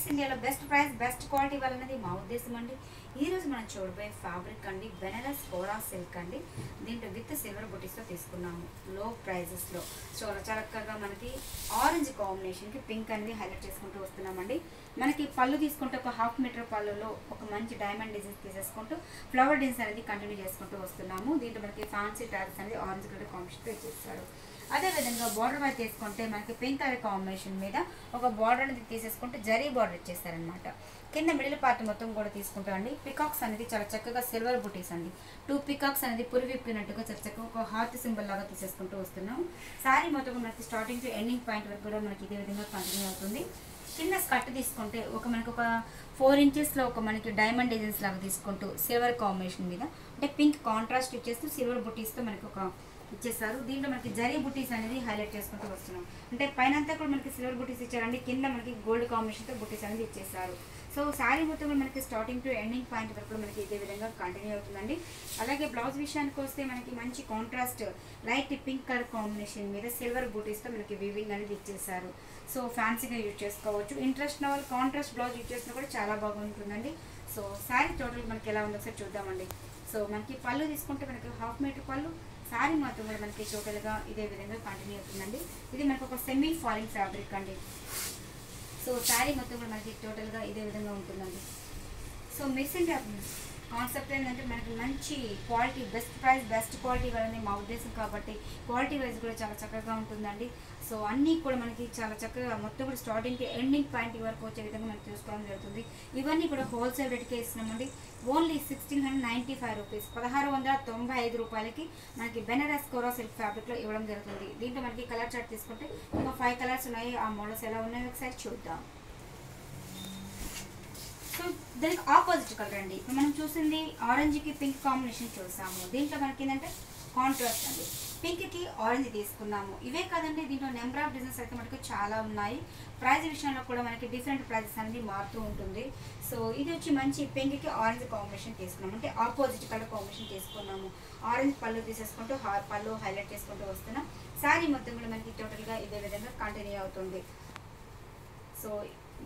Miss ఇండియాలో best price best quality ఇవ్వాలన్నది మా ఉద్దేశం అండి. ఈరోజు మనం చూడబోయే ఫ్యాబ్రిక్ అండి బెనారస్ కోరా సిల్క్ అండి. దీంట్లో విత్ సిల్వర్ బుటీస్తో తీసుకున్నాము లో ప్రైజెస్లో. సో చక్కగా మనకి ఆరెంజ్ కాంబినేషన్కి పింక్ అనేది హైలైట్ చేసుకుంటూ వస్తున్నామండి. మనకి పళ్ళు తీసుకుంటే ఒక 1/2 మీటర్ పళ్ళులో ఒక మంచి డైమండ్ డిజైన్స్ తీసేసుకుంటూ ఫ్లవర్ డిజైన్స్ అనేది కంటిన్యూ చేసుకుంటూ వస్తున్నాము. దీంట్లో మనకి ఫ్యాన్సీ టాప్స్ అనేది ఆరెంజ్ కలర్ కాంబినేషన్తో ఇచ్చేస్తారు. అదేవిధంగా బార్డర్ వైపు తీసుకుంటే మనకి పింక్ కలర్ కాంబినేషన్ మీద ఒక బార్డర్ అనేది తీసేసుకుంటే జరీ బార్డర్ ఇచ్చేస్తారనమాట. కింద మిడిల్ పార్ట్ మొత్తం కూడా తీసుకుంటాం అండి. పికాక్స్ అనేది చాలా చక్కగా సిల్వర్ బుటీస్ అండి. 2 పికాక్స్ అనేది పురివిప్పినట్టుగా చాలా చక్కగా ఒక హార్ట్ సింబల్ లాగా తీసేసుకుంటూ వస్తున్నాం. శారీ మొత్తం మనకి స్టార్టింగ్ టు ఎండింగ్ పాయింట్ వరకు కూడా మనకి ఇదే విధంగా కంటిన్యూ అవుతుంది. కింద స్కర్ట్ తీసుకుంటే మనకి ఒక 4 ఇంచెస్లో ఒక మనకి డైమండ్ డిజైన్స్ లాగా తీసుకుంటూ సిల్వర్ కాంబినేషన్ మీద అంటే పింక్ కాంట్రాస్ట్ ఇచ్చేస్తూ సిల్వర్ బుటీస్తో మనకి ఒక ఇచ్చేస్తారు. దీంట్లో మనకి జరీ బుటీస్ అనేది హైలైట్ చేసుకుంటూ వస్తున్నాం. అంటే పైన అంతా కూడా మనకి సిల్వర్ బుటీస్ ఇచ్చారండి, కింద మనకి గోల్డ్ కాంబినేషన్తో బుటీస్ అనేది ఇచ్చేస్తారు. సో శారీ మొత్తం మనకి స్టార్టింగ్ టు ఎండింగ్ పాయింట్ వరకు మనకి ఇదే విధంగా కంటిన్యూ అవుతుందండి. అలాగే బ్లౌజ్ విషయానికి వస్తే మనకి మంచి contrast light pink colour combination మీద సిల్వర్ బుటీస్తో మనకి వీవింగ్ అనేది ఇచ్చేసారు. సో ఫ్యాన్సీగా యూజ్ చేసుకోవచ్చు. ఇంట్రెస్ట్ ఉన్న వాళ్ళు కాంట్రాస్ట్ బ్లౌజ్ యూజ్ చేసినా కూడా చాలా బాగుంటుందండి. సో శారీ టోటల్ మనకి ఎలా ఉందో ఒకసారి చూద్దామండి. సో మనకి పళ్ళు తీసుకుంటే మనకి 1/2 మీటర్ పళ్ళు, శారీ మాత్రం కూడా మనకి టోటల్గా ఇదే విధంగా కంటిన్యూ అవుతుందండి. ఇది మనకు ఒక సెమీ ఫాలింగ్ ఫ్యాబ్రిక్ అండి. సో శారీ మొత్తం కూడా మనకి టోటల్గా ఇదే విధంగా ఉంటుందండి. సో మిస్ ఇండియా కాన్సెప్ట్ ఏంటంటే మనకి మంచి quality best price best quality ఇవ్వాలని మా ఉద్దేశం కాబట్టి క్వాలిటీ వైజ్ కూడా చాలా చక్కగా ఉంటుందండి. సో అన్నీ కూడా మనకి చాలా చక్కగా మొత్తం కూడా స్టార్టింగ్ టు ఎండింగ్ పాయింట్ వరకు వచ్చే విధంగా మనకి చూసుకోవడం జరుగుతుంది. ఇవన్నీ కూడా హోల్సేల్ రేట్కే ఇస్తున్నామండి. ఓన్లీ 1695 రూపీస్, 1695 రూపాయలకి మనకి బెనారస్ కోరా సిల్క్ ఫ్యాబ్రిక్లో ఇవ్వడం జరుగుతుంది. దీంట్లో మనకి కలర్ చార్ట్ తీసుకుంటే ఇంకా 5 కలర్స్ ఉన్నాయి. ఆ మోడల్స్ ఎలా ఉన్నాయో ఒకసారి చూద్దాం. సో దానికి ఆపోజిట్ కలర్ అండి. ఇప్పుడు మనం చూసింది ఆరెంజ్కి పింక్ కాంబినేషన్ చూసాము. దీంట్లో మనకి ఏంటంటే కాంట్రాస్ట్ అండి, పింక్కి ఆరెంజ్ తీసుకున్నాము. ఇవే కాదండి, దీంట్లో నెంబర్ ఆఫ్ డిజైన్స్ అయితే మనకు చాలా ఉన్నాయి. ప్రైస్ విషయంలో కూడా మనకి డిఫరెంట్ ప్రైజెస్ అనేది మారుతూ ఉంటుంది. సో ఇది వచ్చి మంచి పింక్కి ఆరెంజ్ కాంబినేషన్ తీసుకున్నాము, అంటే ఆపోజిట్ కలర్ కాంబినేషన్ తీసుకున్నాము. ఆరెంజ్ పళ్ళు తీసేసుకుంటూ పళ్ళు హైలైట్ చేసుకుంటూ వస్తున్నాం. శారీ మొత్తం కూడా మనకి టోటల్గా ఇదే విధంగా కంటిన్యూ అవుతుంది. సో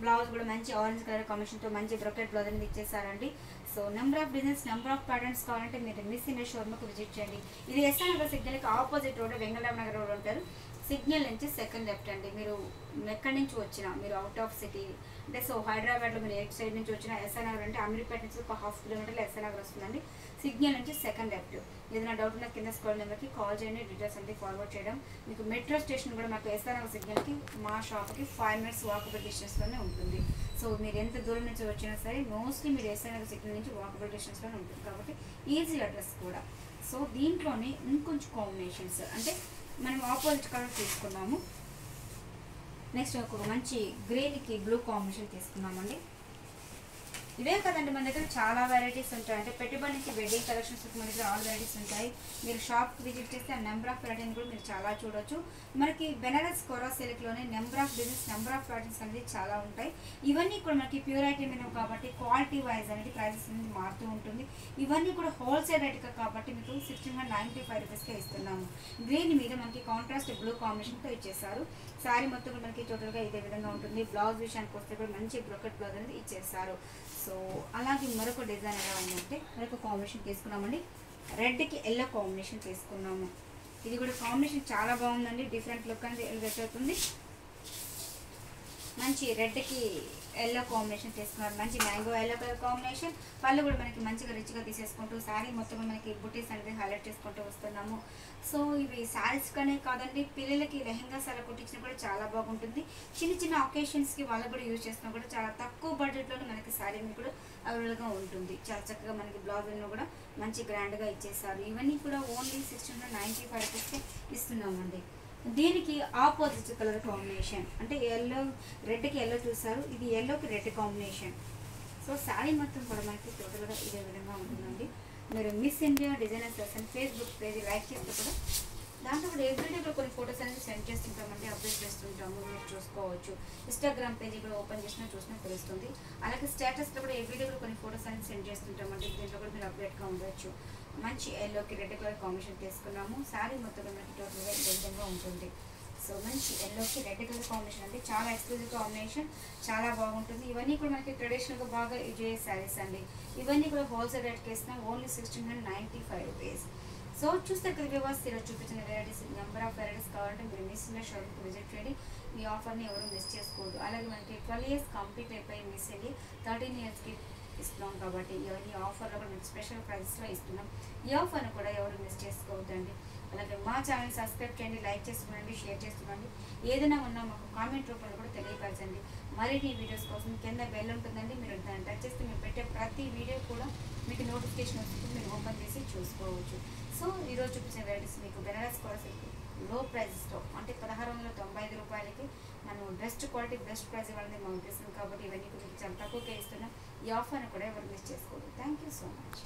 బ్లౌజ్ కూడా మంచి ఆరెంజ్ కలర్ కాంబినేషన్తో మంచి బ్రొకెట్ బ్లౌజ్ అనేది ఇచ్చేసారండి. So number of designs number of patterns కావాలంటే మీరు మిస్ ఇండియా షోరూమ్కి విజిట్ చేయండి. ఇది ఎస్ఆర్ నగర్ సిగ్నల్కి opposite road, Vengalarama Nagar road ఉంటారు. సిగ్నల్ నుంచి సెకండ్ లెఫ్ట్ అండి. మీరు ఎక్కడి నుంచి వచ్చినా, మీరు అవుట్ ఆఫ్ సిటీ అంటే సో హైదరాబాద్లో మీరు ఎయిట్ సైడ్ నుంచి వచ్చినా ఎస్ఆర్ నగర్ అంటే అమీర్పేట నుంచి ఒక 1/2 కిలోమీటర్లు ఎస్ఆర్ నగర్ వస్తుందండి. సిగ్నల్ నుంచి సెకండ్ లెఫ్ట్. ఏదైనా డౌట్ ఉన్న కింద స్క్రోల్ నెంబర్కి కాల్ చేయండి, డీటెయిల్స్ అంటే ఫార్వర్డ్ చేయడం. మీకు మెట్రో స్టేషన్ కూడా మాకు ఎస్ఆర్ నగర్ సిగ్నల్కి మా షాప్కి 5 మినిట్స్ వాకబుల్ డిస్టెన్స్లోనే ఉంటుంది. సో మీరు ఎంత దూరం నుంచి వచ్చినా సరే మోస్ట్లీ మీరు ఎస్ఆర్ నగర్ సిగ్నల్ నుంచి వాకబుల్ డిస్టెన్స్లోనే ఉంటుంది కాబట్టి ఈజీ అడ్రస్ కూడా. సో దీంట్లోనే ఇంకొంచెం కాంబినేషన్స్ అంటే మనం ఆపోజిట్ కలర్ తీసుకున్నాము. నెక్స్ట్ ఒక మంచి గ్రీన్కి బ్లూ కాంబినేషన్ తీసుకున్నామండి. ఇవే కదండి, మన దగ్గర చాలా వెరైటీస్ ఉంటాయి. అంటే పెట్టుబడి నుంచి వెడ్డింగ్ కలెక్షన్స్ మన దగ్గర ఆల్ వెరైటీస్ ఉంటాయి. మీరు షాప్కి విజిట్ చేస్తే ఆ నెంబర్ ఆఫ్ వెరైటీని కూడా మీరు చాలా చూడొచ్చు. మనకి బెనారస్ కోరా సిల్క్లోనే number of designs number of patterns అనేది చాలా ఉంటాయి. ఇవన్నీ కూడా మనకి ప్యూర్ ఐటమ్ మీద కాబట్టి క్వాలిటీ వైజ్ అనేది ప్రైసెస్ అనేది మారుతూ ఉంటుంది. ఇవన్నీ కూడా హోల్సేల్ రేట్గా కాబట్టి మీకు 1695 రూపీస్కే ఇస్తున్నాము. గ్రీన్ మీద మనకి కాంట్రాస్ట్ బ్లూ కాంబినేషన్తో ఇచ్చేస్తారు. శారీ మొత్తం కూడా మనకి టోటల్గా ఇదే విధంగా ఉంటుంది. బ్లౌజ్ విషయానికి వస్తే కూడా మంచి బ్రొకెట్ బ్లౌజ్ అనేది ఇచ్చేస్తారు. సో అలాగే మరొక డిజైన్ ఎలా ఉందంటే మరొక కాంబినేషన్ తీసుకున్నామండి. రెడ్కి ఎల్లో కాంబినేషన్ తీసుకున్నాము. ఇది కూడా కాంబినేషన్ చాలా బాగుందండి. డిఫరెంట్ లుక్ అనేది ఎలివేట్ అవుతుంది. మంచి రెడ్కి ఎల్లో కాంబినేషన్ తీసుకున్నారు. మంచి మ్యాంగో ఎల్లో కలర్ కాంబినేషన్. పళ్ళు కూడా మనకి మంచిగా రిచ్గా తీసేసుకుంటూ శారీ మొత్తం మనకి బుటీస్ అనేది హైలైట్ చేసుకుంటూ వస్తున్నాము. సో ఇవి శారీస్ కానీ కాదండి, పిల్లలకి లెహెంగాస్ అలా కుట్టించినా కూడా చాలా బాగుంటుంది. చిన్న చిన్న ఒకేషన్స్కి వాళ్ళకు కూడా యూజ్ చేసినా కూడా చాలా తక్కువ బడ్జెట్లోనే మనకి శారీ కూడా అవైలబుల్గా ఉంటుంది. చాలా చక్కగా మనకి బ్లౌజ్లో కూడా మంచి గ్రాండ్గా ఇచ్చేస్తారు. ఇవన్నీ కూడా ఓన్లీ 1695 రూపీస్కే ఇస్తున్నామండి. దీనికి ఆపోజిట్ కలర్ కాంబినేషన్ అంటే ఎల్లో రెడ్కి ఎల్లో చూసారు, ఇది ఎల్లోకి రెడ్ కాంబినేషన్. సో శారీ మొత్తం కూడా మనకి టోటల్గా ఇదే విధంగా ఉంటుందండి. మీరు మిస్ ఇండియా డిజైనర్స్ అసలు ఫేస్బుక్ పేజ్ లైక్ చేస్తే కూడా దాంట్లో కూడా ఎవ్రీడే కూడా కొన్ని ఫొటోస్ అనేది సెండ్ చేస్తుంటామండి, అప్డేట్ చేస్తుంటాము. మీరు చూసుకోవచ్చు. ఇన్స్టాగ్రామ్ పేజ్ కూడా ఓపెన్ చేసినా చూసినా తెలుస్తుంది. అలాగే స్టేటస్లో కూడా ఎవ్రీడే కూడా కొన్ని ఫొటోస్ అనేది సెండ్ చేస్తుంటామండి. దీంట్లో కూడా మీరు అప్డేట్గా ఉండొచ్చు. మంచి ఎల్లోకి రెడ్ కలర్ కాంబినేషన్ తీసుకున్నాము. శారీ మొత్తం మనకి టోటల్గా ఇదే విధంగా ఉంటుంది. సో మంచి ఎల్లోకి రెడ్ కలర్ కాంబినేషన్ అండి, చాలా ఎక్స్క్లూజివ్ కాంబినేషన్, చాలా బాగుంటుంది. ఇవన్నీ కూడా మనకి ట్రెడిషనల్గా బాగా యూజ్ అయ్యే శారీస్ అండి. ఇవన్నీ కూడా హోల్సేల్ రేట్కి ఇస్తున్నాం, ఓన్లీ 1695 రూపీస్. సో చూస్తే కదా వ్యూవర్స్, ఈరోజు చూపించిన వెరైటీస్, నెంబర్ ఆఫ్ వెరైటీస్ కావాలంటే మీరు మిస్ ఉన్న షాప్కి విజిట్ చేయండి. మీ ఆఫర్ని ఎవరు మిస్ చేసుకోవద్దు. అలాగే మనకి 12 ఇయర్స్ కంప్లీట్ అయిపోయి మిస్ అయ్యి 13 ఇయర్స్కి ఇస్తున్నాం కాబట్టి ఇవన్నీ ఆఫర్లో కూడా మీకు స్పెషల్ ప్రైజెస్లో ఇస్తున్నాం. ఈ ఆఫర్ను కూడా ఎవరు మిస్ చేసుకోవద్దండి. అలాగే మా ఛానల్ సబ్స్క్రైబ్ చేయండి, లైక్ చేస్తుండండి, షేర్ చేస్తుండండి. ఏదైనా ఉన్నా మాకు కామెంట్ రూపంలో కూడా తెలియపరచండి. మరిన్ని వీడియోస్ కోసం కింద బెల్ ఉంటుందండి, మీరు దాన్ని టచ్ చేస్తే మేము పెట్టే ప్రతి వీడియో కూడా మీకు నోటిఫికేషన్ వస్తుంది, మీరు ఓపెన్ చేసి చూసుకోవచ్చు. సో ఈరోజు చూపించిన వెరైటీస్ మీకు బెనారస్ కోరా సిల్క్ లో ప్రైజెస్లో అంటే 1695 రూపాయలకి మనం బెస్ట్ క్వాలిటీ బెస్ట్ ప్రైస్ ఇవ్వాలని మా ఉద్దేశం. కాబట్టి ఇవన్నీ కూడా మీకు చాలా తక్కువకే ఇస్తున్నాం. ఈ ఆఫర్ని కూడా ఎవరు మిస్ చేసుకోవద్దు. Thank you so much.